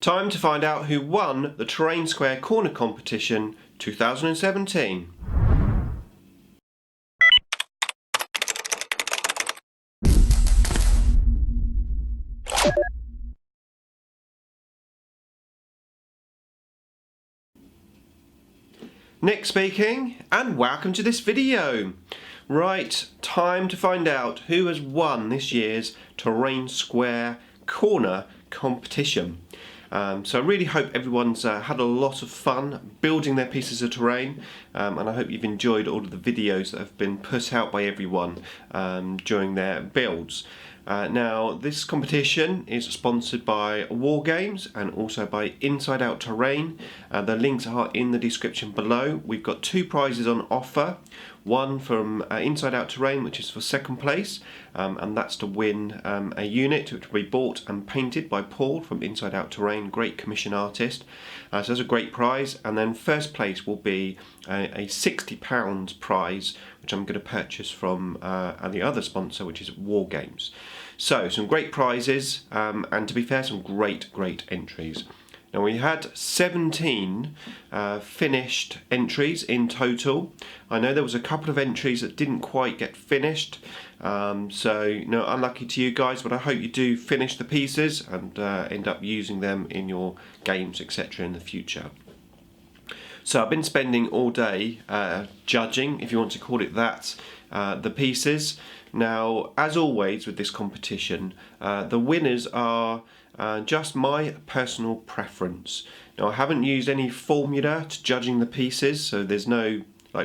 Time to find out who won the Terrain Square Corner Competition 2017. Nick speaking, and welcome to this video. Right, time to find out who has won this year's Terrain Square Corner Competition. So I really hope everyone's had a lot of fun building their pieces of terrain, and I hope you've enjoyed all of the videos that have been put out by everyone during their builds. Now, this competition is sponsored by WarGames and also by Inside Out Terrain. The links are in the description below. We've got two prizes on offer. One from Inside Out Terrain, which is for second place, and that's to win a unit which will be bought and painted by Paul from Inside Out Terrain, great commission artist. So that's a great prize. And then first place will be a £60 prize, which I'm going to purchase from the other sponsor, which is WarGames. So some great prizes, and to be fair, some great entries. Now, we had 17 finished entries in total. I know there was a couple of entries that didn't quite get finished, so unlucky to you guys, but I hope you do finish the pieces and end up using them in your games, etc. in the future. So I've been spending all day judging, if you want to call it that, the pieces. Now, as always with this competition, the winners are just my personal preference. Now, I haven't used any formula to judging the pieces, so there's no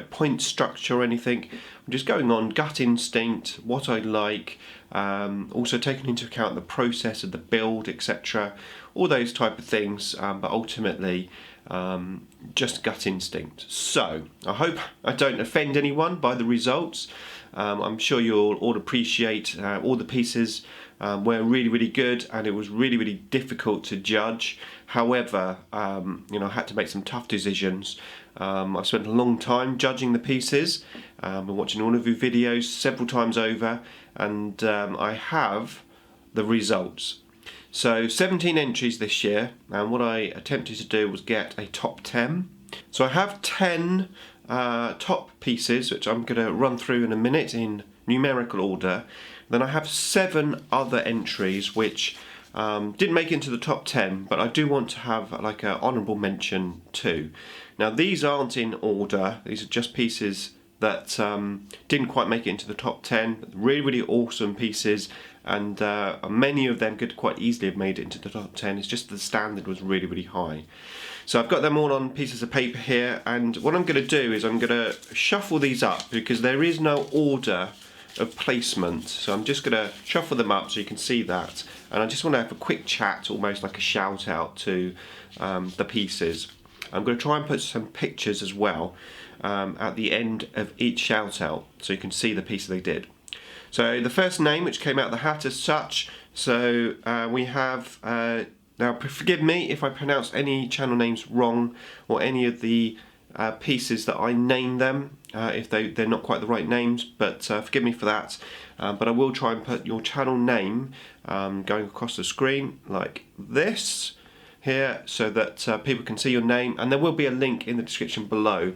point structure or anything. I'm just going on gut instinct, what I like, also taking into account the process of the build, etc. All those type of things, but ultimately just gut instinct. So I hope I don't offend anyone by the results. I'm sure you'll all appreciate all the pieces were really good, and it was really difficult to judge. However, I had to make some tough decisions. I've spent a long time judging the pieces, been watching all of your videos several times over, and I have the results. So 17 entries this year, and what I attempted to do was get a top 10. So I have 10 top pieces, which I'm going to run through in a minute in numerical order. Then I have 7 other entries which didn't make it into the top 10, but I do want to have an honourable mention too. Now, these aren't in order, these are just pieces that didn't quite make it into the top 10. Really awesome pieces, and many of them could quite easily have made it into the top 10. It's just the standard was really high. So I've got them all on pieces of paper here, and what I'm going to do is I'm going to shuffle these up because there is no order of placement. So I'm just going to shuffle them up so you can see that, and I just want to have a quick chat, almost like a shout out to the pieces. I'm going to try and put some pictures as well at the end of each shout out so you can see the piece they did. So the first name which came out of the hat as such, so we have, now forgive me if I pronounce any channel names wrong or any of the pieces that I name them, if they're not quite the right names, but forgive me for that. But I will try and put your channel name going across the screen like this here, so that people can see your name, and there will be a link in the description below.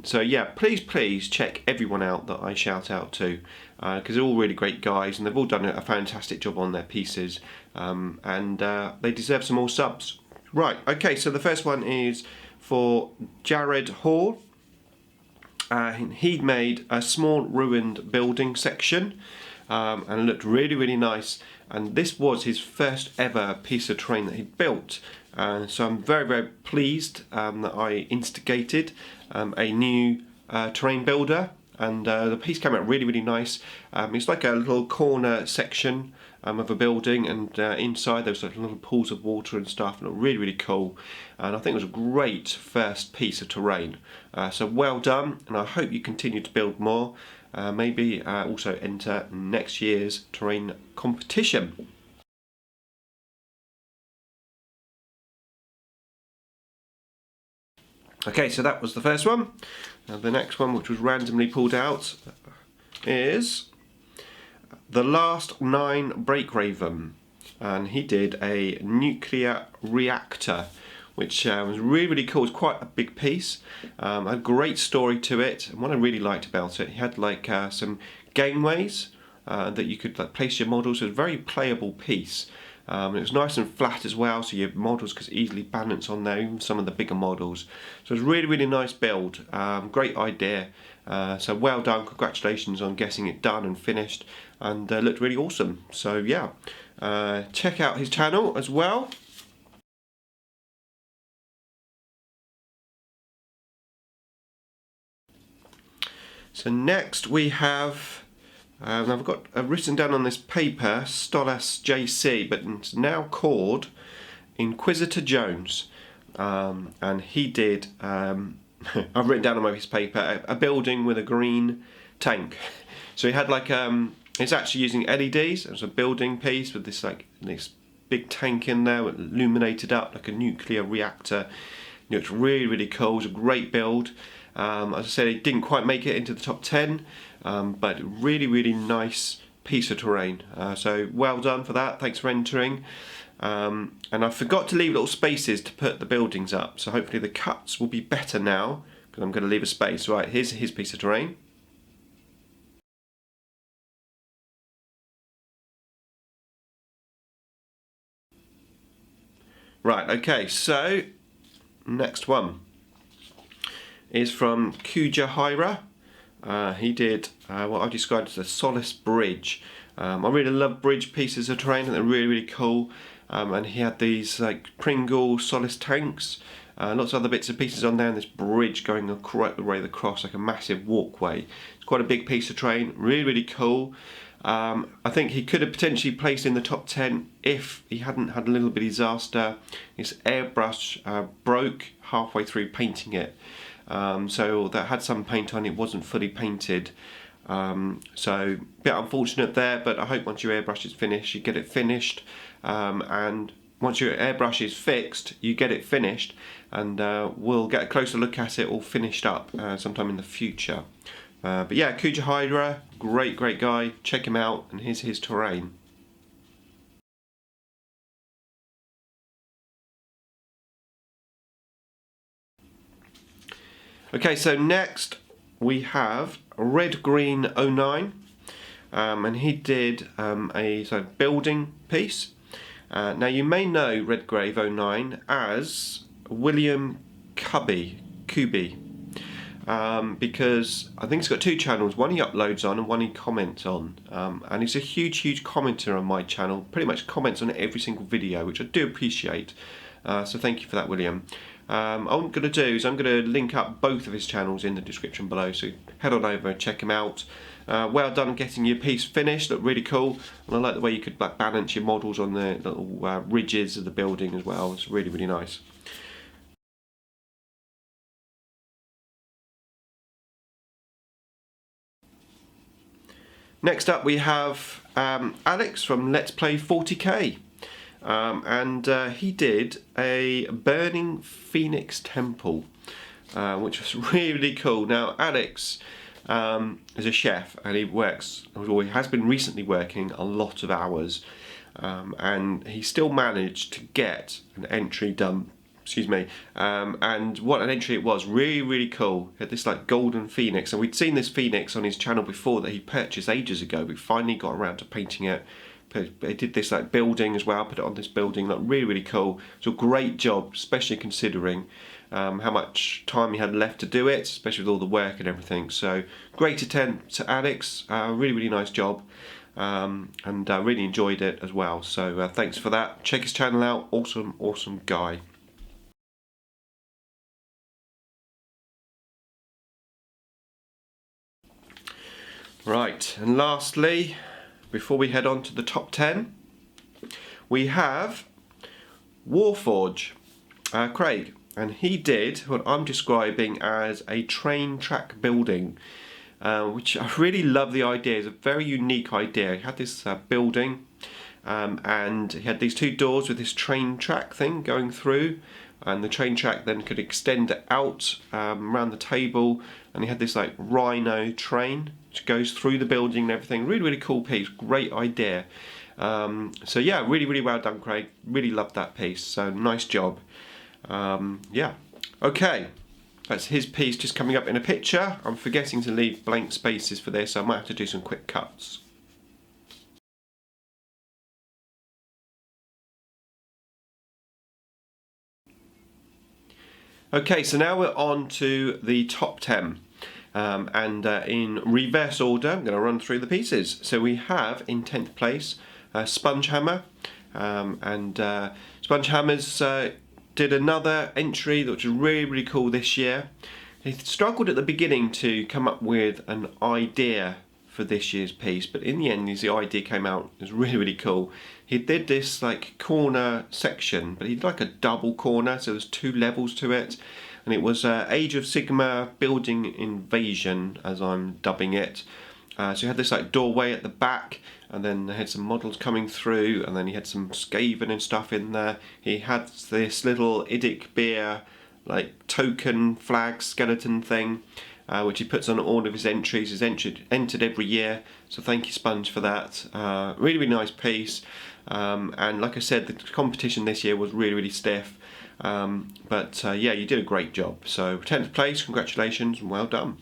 So yeah, please check everyone out that I shout out to, because they're all really great guys and they've all done a fantastic job on their pieces, and they deserve some more subs. Right, okay, so the first one is for Jared Hall. He'd made a small ruined building section, and it looked really nice, and this was his first ever piece of terrain that he'd built. So I'm very pleased that I instigated a new terrain builder, and the piece came out really nice. It's like a little corner section of a building, and inside there was little pools of water and stuff, and it was really cool, and I think it was a great first piece of terrain. So well done, and I hope you continue to build more. Maybe also enter next year's terrain competition. Okay, so that was the first one. Now the next one, which was randomly pulled out, is The Last 9 Breakraven. and he did a nuclear reactor, which was really cool. It's quite a big piece, a great story to it, and what I really liked about it, he had like some gameways that you could like place your models. It was a very playable piece. It was nice and flat as well, so your models could easily balance on there, even some of the bigger models. So it was really nice build, great idea. So well done, congratulations on getting it done and finished, and looked really awesome. So yeah, check out his channel as well. So next we have, I've got written down on this paper, Stolas JC, but it's now called Inquisitor Jones. And he did, I've written down on his paper, a building with a green tank. So he had like, it's actually using LEDs. It was a building piece with this big tank in there, illuminated up like a nuclear reactor. It looks really cool. It was a great build. As I said, it didn't quite make it into the top 10, but really nice piece of terrain. So well done for that. Thanks for entering. And I forgot to leave little spaces to put the buildings up, so hopefully the cuts will be better now, because I'm going to leave a space. Right, here's his piece of terrain. Right, okay, so next one is from Kuja Hyra. He did what I described as a Solace bridge. I really love bridge pieces of terrain, and they're really cool. And he had these like Pringle Solace tanks, lots of other bits and pieces on there, and this bridge going right the way across, like a massive walkway. It's quite a big piece of terrain, really cool. I think he could have potentially placed in the top 10 if he hadn't had a little bit of disaster. His airbrush broke halfway through painting it. So that had some paint on it, wasn't fully painted. So a bit unfortunate there, but I hope once your airbrush is finished, you get it finished. And once your airbrush is fixed, you get it finished, and we'll get a closer look at it all finished up sometime in the future. But yeah, Kuja Hyra, great guy. Check him out, and here's his terrain. Okay, so next we have Red Green 09, and he did a building piece. Now you may know Red Grave 09 as William Kuby, because I think he's got two channels, one he uploads on and one he comments on, and he's a huge commenter on my channel, pretty much comments on every single video, which I do appreciate, so thank you for that, William. What I'm going to do is I'm going to link up both of his channels in the description below, so head on over and check him out. Well done on getting your piece finished, looked really cool, and I like the way you could balance your models on the little ridges of the building as well. It's really nice. Next up we have Alex from Let's Play 40k, and he did a Burning Phoenix Temple, which was really cool. Now Alex is a chef, and he has been recently working a lot of hours, and he still managed to get an entry done. Excuse me, and what an entry it was, really cool. He had this like golden phoenix, and we'd seen this phoenix on his channel before that he purchased ages ago. We finally got around to painting it. He did this like building as well, put it on this building, like really cool. It's a great job, especially considering how much time he had left to do it, especially with all the work and everything. So great attempt to Alex, really nice job, and really enjoyed it as well. So thanks for that. Check his channel out, awesome guy. Right, and lastly, before we head on to the top 10, we have Warforge, Craig, and he did what I'm describing as a train track building, which I really love the idea. It's a very unique idea. He had this building, and he had these two doors with this train track thing going through, and the train track then could extend out around the table, and he had this like rhino train which goes through the building and everything. Really cool piece, great idea. So yeah, really well done, Craig. Really loved that piece. So nice job. Yeah. Okay. That's his piece just coming up in a picture. I'm forgetting to leave blank spaces for this, so I might have to do some quick cuts. Okay, so now we're on to the top 10. And in reverse order, I'm going to run through the pieces. So we have in 10th place Spunge Hammer. Spunge Hammer's did another entry that was really cool this year. He struggled at the beginning to come up with an idea for this year's piece, but in the end the idea came out. It was really cool. He did this like corner section, but he did like a double corner, so there's 2 levels to it, and it was Age of Sigmar building invasion, as I'm dubbing it. So he had this like doorway at the back, and then they had some models coming through, and then he had some Skaven and stuff in there. He had this little IDICBeer like token flag skeleton thing, which he puts on all of his entries. He's entered every year, so thank you, Spunge, for that. Really nice piece, and like I said, the competition this year was really stiff, but yeah, you did a great job. So 10th place, congratulations and well done.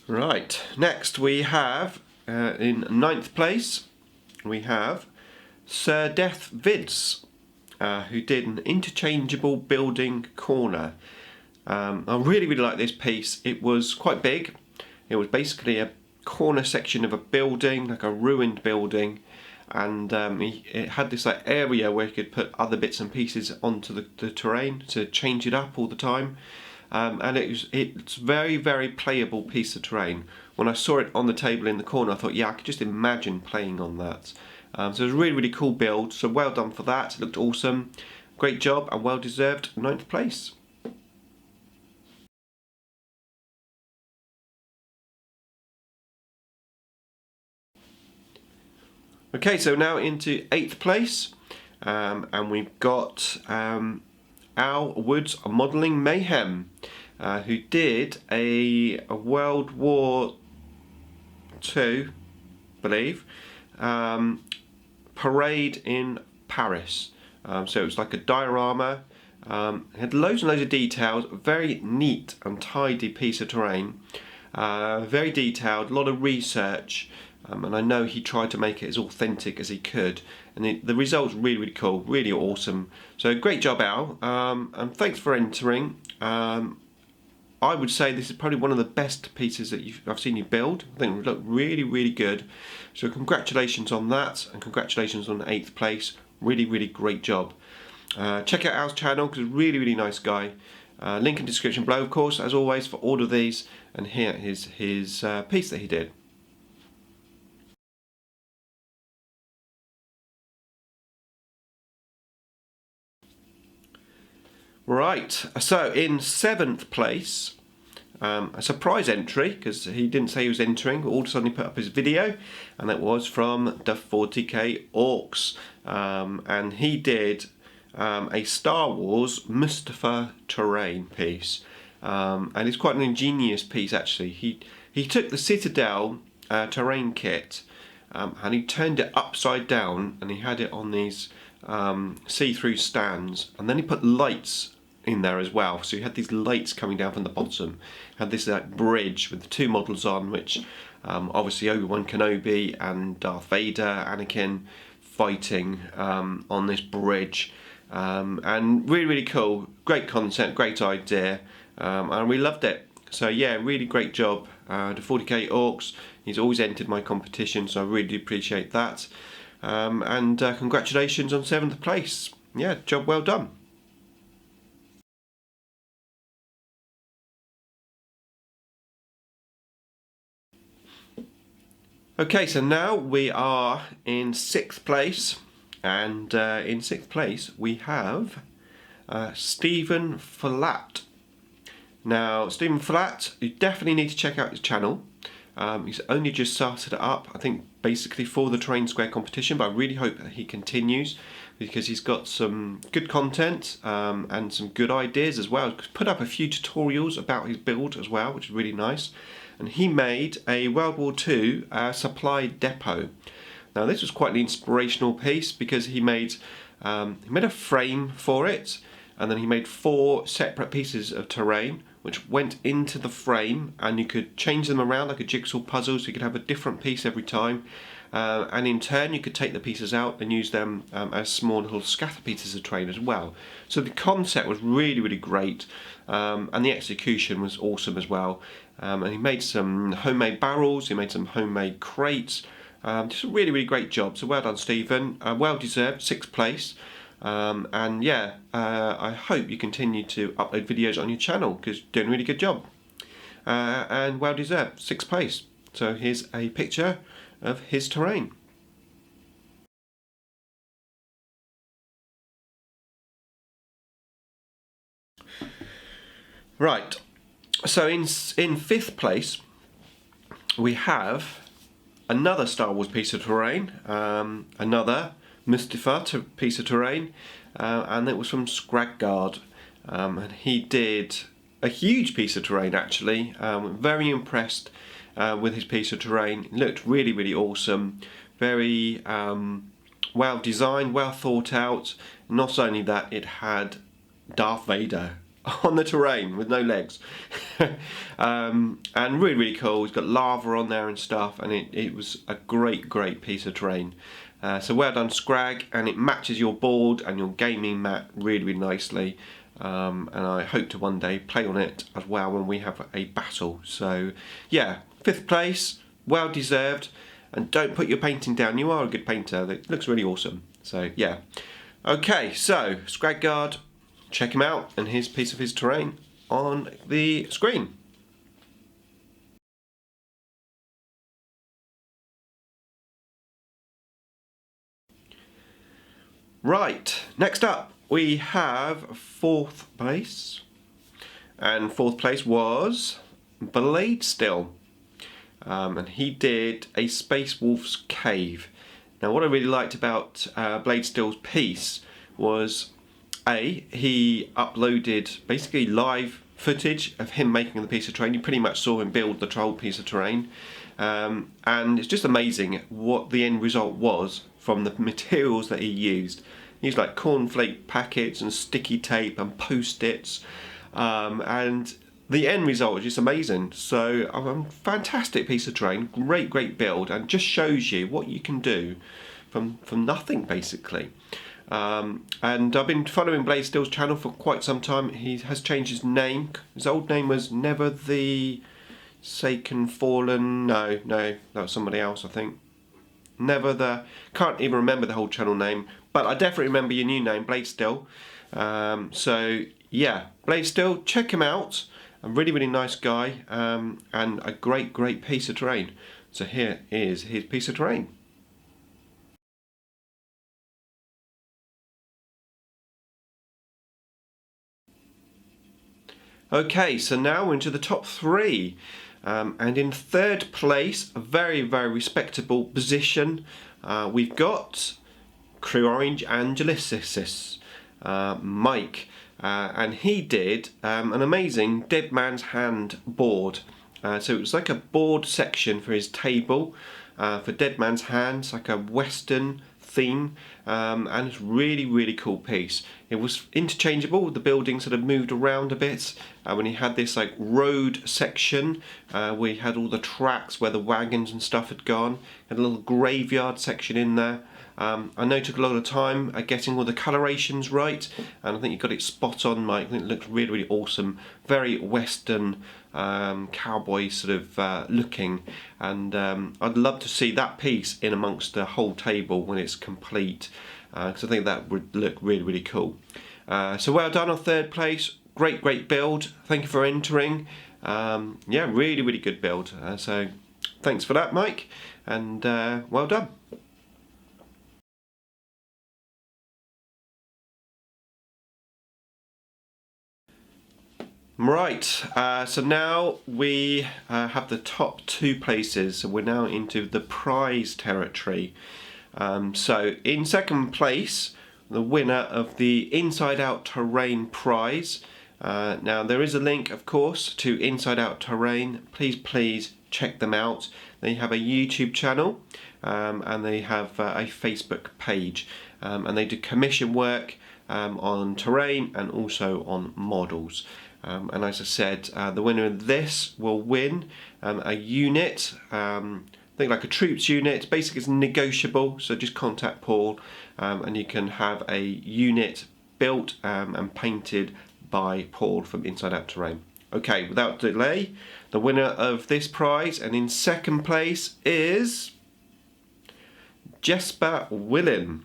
Right, next we have in 9th place we have Sirdeathvids, who did an interchangeable building corner. I really like this piece. It was quite big. It was basically a corner section of a building, like a ruined building, and it had this like area where you could put other bits and pieces onto the terrain to change it up all the time. And it's very playable piece of terrain. When I saw it on the table in the corner, I thought, yeah, I could just imagine playing on that. So it was a really cool build, so well done for that. It looked awesome. Great job and well deserved 9th place. Okay, so now into 8th place, and we've got Al Woods Modelling Mayhem, who did a World War II, I believe, parade in Paris. So it was like a diorama. It had loads and loads of details. Very neat and tidy piece of terrain. Very detailed, a lot of research. And I know he tried to make it as authentic as he could, and the result's really cool, really awesome. So great job, Al, and thanks for entering. I would say this is probably one of the best pieces that I've seen you build. I think it looked really good. So congratulations on that, and congratulations on 8th place. Really great job. Check out Al's channel because he's a really nice guy. Link in the description below, of course, as always, for all of these. And here is his piece that he did. Right, so in 7th place, a surprise entry, because he didn't say he was entering, but all of a sudden he put up his video, and it was from the 40k Orcs, and he did a Star Wars Mustafa terrain piece, and it's quite an ingenious piece actually. He took the Citadel terrain kit, and he turned it upside down, and he had it on these see-through stands, and then he put lights in there as well. So you had these lights coming down from the bottom. Had this like bridge with the 2 models on, which obviously Obi-Wan Kenobi and Darth Vader, Anakin fighting on this bridge, and really cool. Great concept, great idea, and we loved it. So yeah, really great job. The 40k Orcs. He's always entered my competition, so I really do appreciate that. And congratulations on 7th place. Yeah, job well done. Okay, so now we are in 6th place, and in 6th place we have Stephen Flatt. Now, Stephen Flatt, you definitely need to check out his channel. He's only just started it up, I think basically for the terrain square competition, but I really hope that he continues because he's got some good content and some good ideas as well. He's put up a few tutorials about his build as well, which is really nice. And he made a World War II supply depot. Now this was quite an inspirational piece because he made a frame for it, and then he made 4 separate pieces of terrain which went into the frame, and you could change them around like a jigsaw puzzle, so you could have a different piece every time, and in turn you could take the pieces out and use them as small little scatter pieces of terrain as well. So the concept was really, really great, and the execution was awesome as well. And he made some homemade barrels, he made some homemade crates, just a really, really great job. So well done, Stephen. Well deserved 6th place. And yeah, I hope you continue to upload videos on your channel because you're doing a really good job. And well deserved 6th place. So here's a picture of his terrain. Right, so in 5th place we have another Star Wars piece of terrain, another Mustafa piece of terrain, and it was from Scrag, and he did a huge piece of terrain actually. Very impressed with his piece of terrain. It looked really, really awesome, very well designed, well thought out. Not only that, it had Darth Vader on the terrain with no legs. And really, really cool. He's got lava on there and stuff, and it was a great, great piece of terrain. So well done, Scrag, and it matches your board and your gaming mat really, really nicely. And I hope to one day play on it as well when we have a battle. So yeah, 5th place, well deserved. And don't put your painting down, you are a good painter. It looks really awesome. So yeah. Okay, so Scrag, check him out and his piece of his terrain on the screen. Right, next up we have 4th place, and 4th place was Bladesteel, and he did a Space Wolf's Cave. Now what I really liked about Bladesteel's piece was he uploaded basically live footage of him making the piece of terrain. You pretty much saw him build the whole piece of terrain, and it's just amazing what the end result was from the materials that he used. He used like cornflake packets and sticky tape and post-its, and the end result is just amazing. So fantastic piece of terrain, great build, and just shows you what you can do from nothing basically. And I've been following Bladesteel's channel for quite some time. He has changed his name. His old name was Never the Saken Fallen. No, that was somebody else, I think. Can't even remember the whole channel name, but I definitely remember your new name, Bladesteel. So yeah, Bladesteel, check him out. A really, really nice guy, and a great piece of terrain. So here is his piece of terrain. Okay, so now we're into the top 3. And in 3rd place, a very respectable position, we've got cruorangelussilicis, Mike, and he did an amazing Dead Man's Hand board. So it was like a board section for his table for Dead Man's Hands, like a Western theme, and it's really cool piece. It was interchangeable. The buildings sort of moved around a bit when he had this like road section where he had all the tracks where the wagons and stuff had gone. Had a little graveyard section in there. I know it took a lot of time getting all the colorations right, and I think you got it spot on, Mike. I think it looked really awesome, very Western cowboy sort of looking, and I'd love to see that piece in amongst the whole table when it's complete, because I think that would look really cool. So well done on 3rd place, great build, thank you for entering. Yeah, really good build, so thanks for that, Mike, and well done. Right, so now we have the top 2 places, so we're now into the prize territory. So in second place, the winner of the Inside Out Terrain prize. Now there is a link, of course, to Inside Out Terrain. Please check them out. They have a YouTube channel and they have a Facebook page, and they do commission work on terrain and also on models. And as I said, the winner of this will win a unit, I think like a troops unit. Basically it's negotiable, so just contact Paul and you can have a unit built and painted by Paul from Inside Out Terrain. Okay, without delay, the winner of this prize, and in second place, is Jesper Wallin.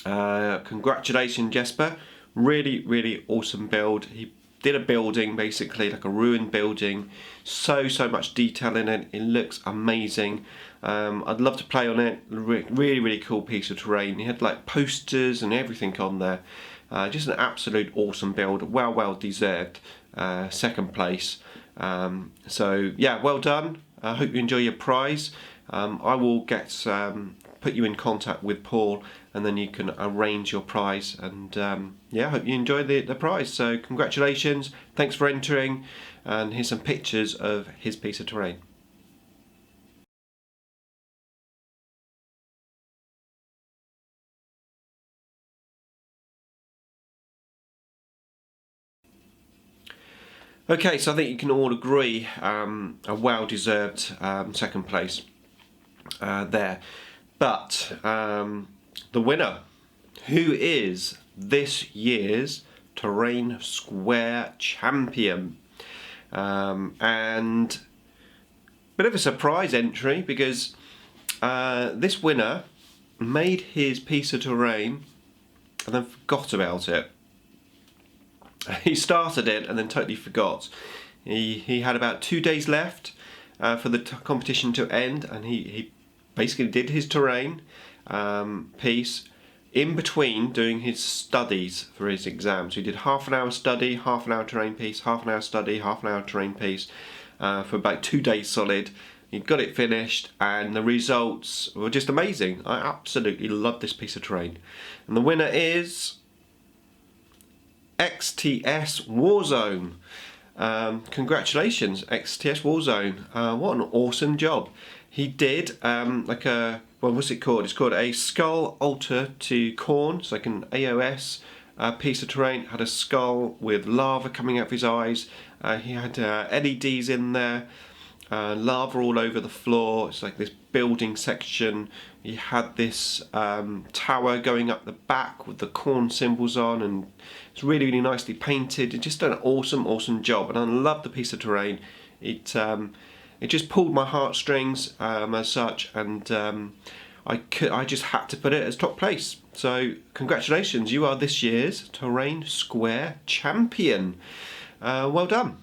Congratulations, Jesper. Really awesome build. He did a building, basically like a ruined building. So much detail in it. It looks amazing. I'd love to play on it. Really cool piece of terrain. He had like posters and everything on there. Just an absolute awesome build. Well deserved second place. So yeah, well done. I hope you enjoy your prize. I will put you in contact with Paul, and then you can arrange your prize. And yeah, I hope you enjoy the prize. So congratulations, thanks for entering, and here's some pictures of his piece of terrain. Okay, so I think you can all agree a well-deserved second place there. But the winner, who is this year's Terrain Square champion, and bit of a surprise entry, because this winner made his piece of terrain and then forgot about it. He started it and then totally forgot. He had about 2 days left for the competition to end, and he basically did his terrain piece in between doing his studies for his exam. So he did half an hour study, half an hour terrain piece, half an hour study, half an hour terrain piece for about 2 days solid. He got it finished and the results were just amazing. I absolutely love this piece of terrain. And the winner is xtswarzone. Congratulations, xtswarzone. What an awesome job. He did like a, well, what's it called? It's called a skull altar to corn. So like an AOS piece of terrain. Had a skull with lava coming out of his eyes. He had LEDs in there. Lava all over the floor. It's like this building section. He had this tower going up the back with the corn symbols on, and it's really nicely painted. It just done an awesome job, and I love the piece of terrain. It just pulled my heartstrings as such, and I just had to put it as top place. So congratulations, you are this year's Terrain Square champion. Well done.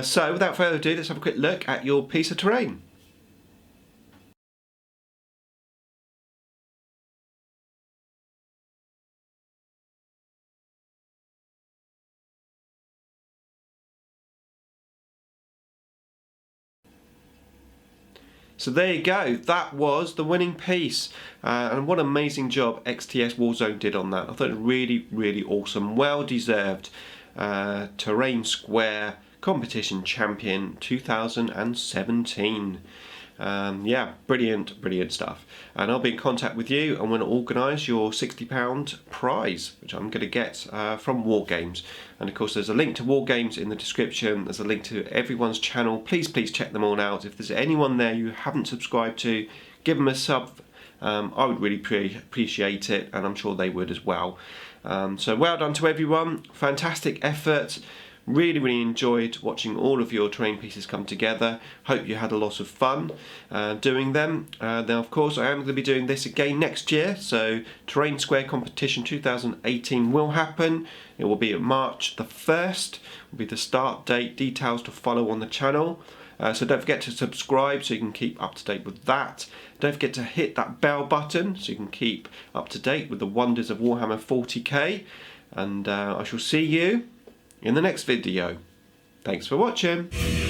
So without further ado, let's have a quick look at your piece of terrain. So there you go, that was the winning piece, and what an amazing job xtswarzone did on that. I thought it was really awesome, well deserved. Terrain Square competition champion 2017. Yeah, brilliant stuff. And I'll be in contact with you and want to organise your £60 prize, which I'm going to get from WarGames. And of course there's a link to WarGames in the description. There's a link to everyone's channel. Please check them all out. If there's anyone there you haven't subscribed to, give them a sub. I would really appreciate it, and I'm sure they would as well. So well done to everyone, fantastic effort. Really enjoyed watching all of your terrain pieces come together. Hope you had a lot of fun doing them. Now of course I am going to be doing this again next year, so Terrain Square Competition 2018 will happen. It will be March the 1st, will be the start date, details to follow on the channel. So don't forget to subscribe so you can keep up to date with that. Don't forget to hit that bell button so you can keep up to date with the wonders of Warhammer 40k. And I shall see you in the next video. Thanks for watching.